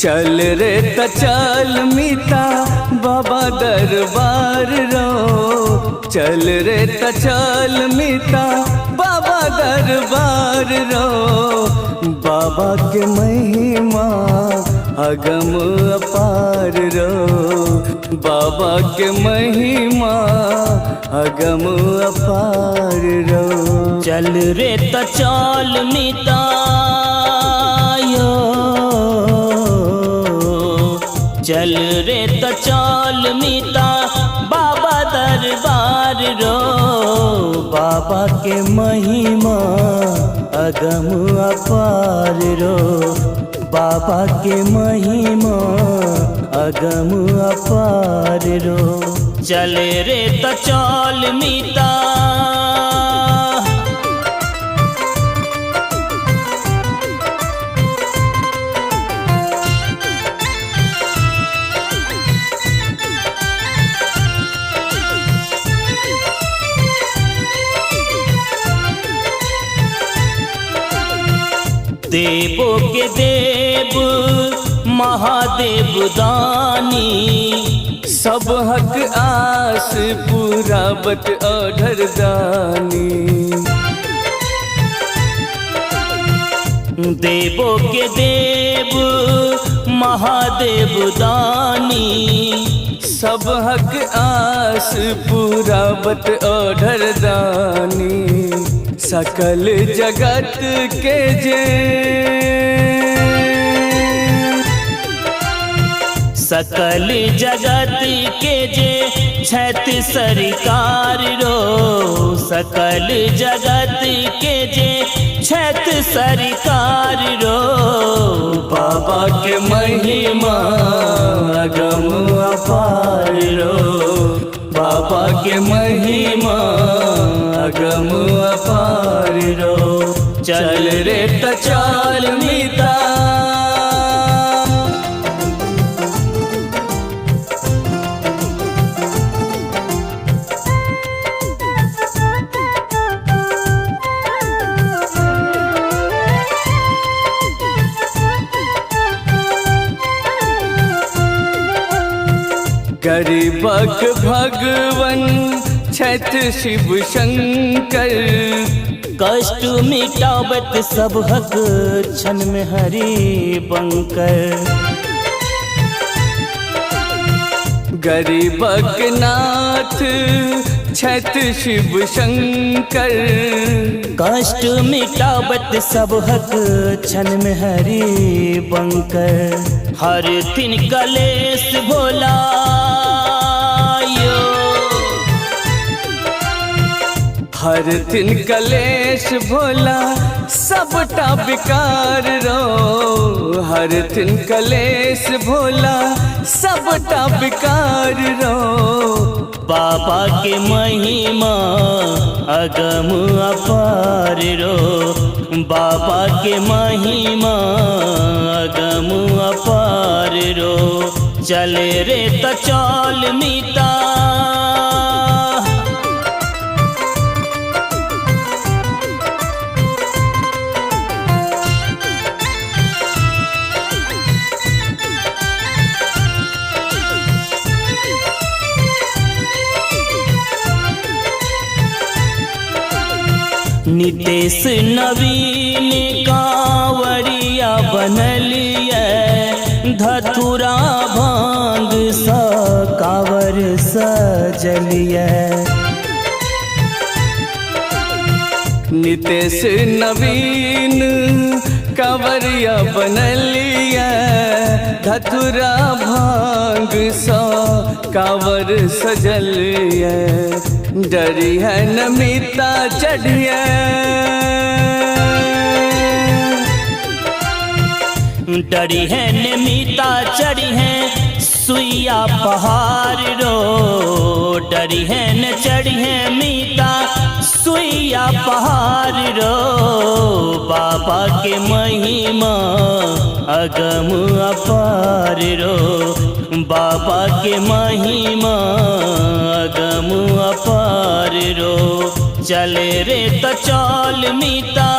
चल रे त चल मीता बाबा दरबार रो, चल रे त चल मीता बाबा दरबार रो। बाबा के महिमा अगम अपार रो, बाबा के महिमा अगम अपार रो। चल रे त चल मीता यो, चल रे त चल मीता बाबा दरबार रो। बाबा के महिमा अगम अपार रो, बाबा के महिमा अगम अपार रो। चल रे त चल मीता देवों के देव महादेव दानी, सब हक आस पुरावत ओढ़र दानी। देवों के देव महादेव दानी, सब हक आस पुरावत ओढ़र दानी। सकल जगत के जे, सकल जगत के जे छैत सरकार रो, सकल जगत के जे छैत सरकार रो। बाबा के महिमा अगम अपार रो, बाबा के महिमा अगम अपार रो। चल रे त चल मीता गरीबक भगवन छैत शिव शंकर। कष्ट मिटावत सब हक क्षण में हरि बंकर। गरीबक नाथ छैत शिव शंकर। कष्ट मिटावत सब हक क्षण में हरि बंकर। हर दिन कलेश भोला यो, हर दिन कलेश भोला सबटा विकार रो, हर दिन कलेश भोला सबटा विकार रो। बाबा के महिमा अगम अपार रो, बाबा के महिमा अगम अपार रो। चल रे त चल मीता नितेश नवीन कांवरिया बनलिए, धतुरा भांग सा कांवर सजलिए। नितेश नवीन कांवरिया बनलिए, धतुरा भांग सा कांवर सजलिए। डरी है नमिता चढ़िए, डरी है नमिता चढ़ी है सुइया पहाड़ रो। डरी है न चढ़ी है मीता सुइया पहाड़ रो। बाबा के महिमा अगम अपार रो, बाबा के महिमा अगम अपार रो। चल रे त चल मीता